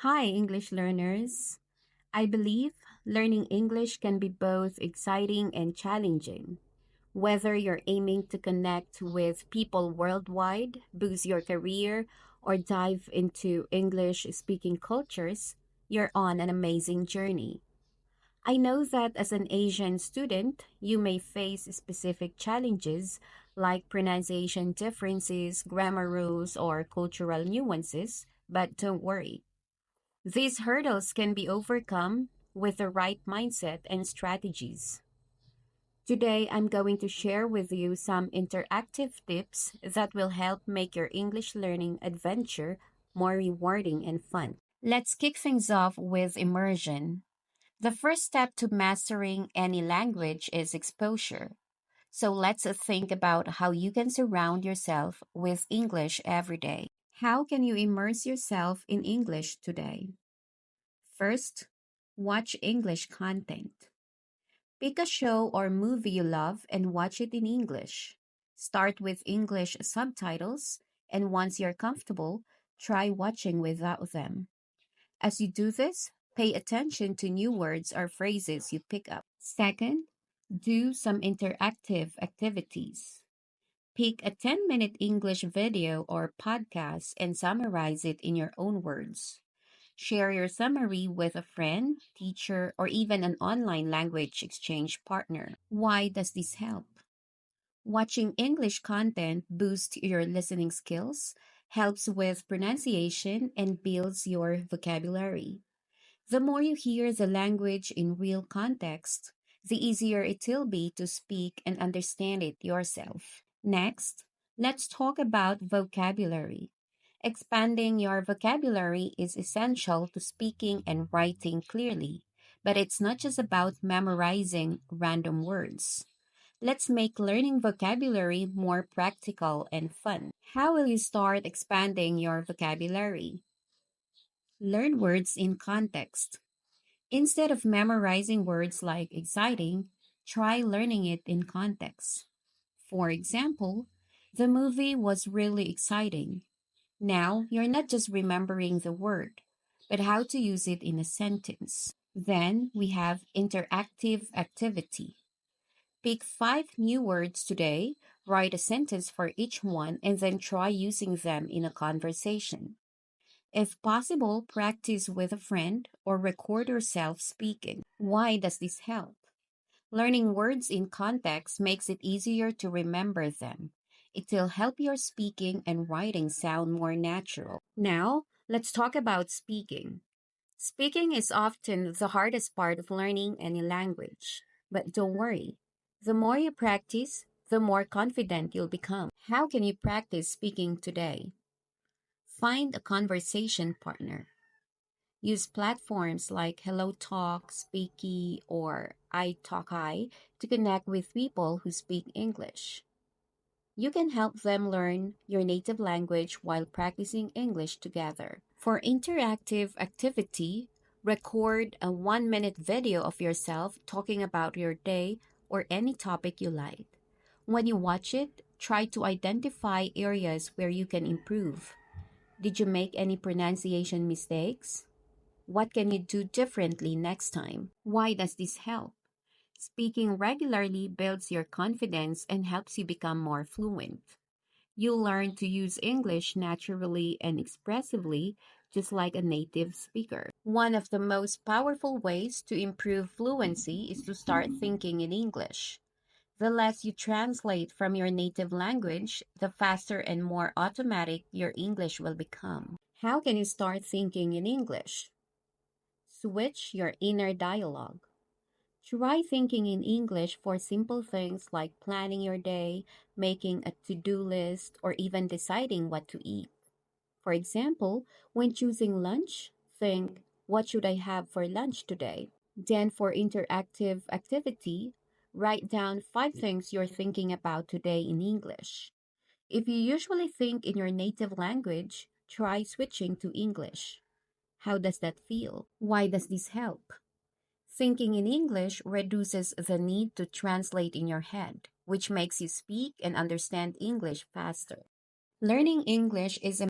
Hi, English learners. I believe learning English can be both exciting and challenging. Whether you're aiming to connect with people worldwide, boost your career, or dive into English speaking cultures, you're on an amazing journey. I know that as an Asian student, you may face specific challenges like pronunciation differences, grammar rules, or cultural nuances, but don't worry. These hurdles can be overcome with the right mindset and strategies. Today, I'm going to share with you some interactive tips that will help make your English learning adventure more rewarding and fun. Let's kick things off with immersion. The first step to mastering any language is exposure. So let's think about how you can surround yourself with English every day. How can you immerse yourself in English today? First, watch English content. Pick a show or movie you love and watch it in English. Start with English subtitles, and once you're comfortable, try watching without them. As you do this, pay attention to new words or phrases you pick up. Second, do some interactive activities. Pick a 10-minute English video or podcast and summarize it in your own words. Share your summary with a friend, teacher, or even an online language exchange partner. Why does this help? Watching English content boosts your listening skills, helps with pronunciation, and builds your vocabulary. The more you hear the language in real context, the easier it will be to speak and understand it yourself. Next, let's talk about vocabulary. Expanding your vocabulary is essential to speaking and writing clearly, but it's not just about memorizing random words. Let's make learning vocabulary more practical and fun. How will you start expanding your vocabulary? Learn words in context. Instead of memorizing words like exciting, try learning it in context. For example, the movie was really exciting. Now, you're not just remembering the word, but how to use it in a sentence. Then we have interactive activity. Pick 5 new words today, write a sentence for each one, and then try using them in a conversation. If possible, practice with a friend or record yourself speaking. Why does this help? Learning words in context makes it easier to remember them. It will help your speaking and writing sound more natural. Now, let's talk about speaking. Speaking is often the hardest part of learning any language. But don't worry. The more you practice, the more confident you'll become. How can you practice speaking today? Find a conversation partner. Use platforms like Hello Talk, Speaky, or iTalki to connect with people who speak English. You can help them learn your native language while practicing English together. For interactive activity, record a 1-minute video of yourself talking about your day or any topic you like. When you watch it, try to identify areas where you can improve. Did you make any pronunciation mistakes? What can you do differently next time? Why does this help? Speaking regularly builds your confidence and helps you become more fluent. You'll learn to use English naturally and expressively, just like a native speaker. One of the most powerful ways to improve fluency is to start thinking in English. The less you translate from your native language, the faster and more automatic your English will become. How can you start thinking in English? Switch your inner dialogue. Try thinking in English for simple things like planning your day, making a to-do list, or even deciding what to eat. For example, when choosing lunch, think, what should I have for lunch today? Then for interactive activity, write down 5 things you're thinking about today in English. If you usually think in your native language, try switching to English. How does that feel? Why does this help? Thinking in English reduces the need to translate in your head, which makes you speak and understand English faster. Learning English is a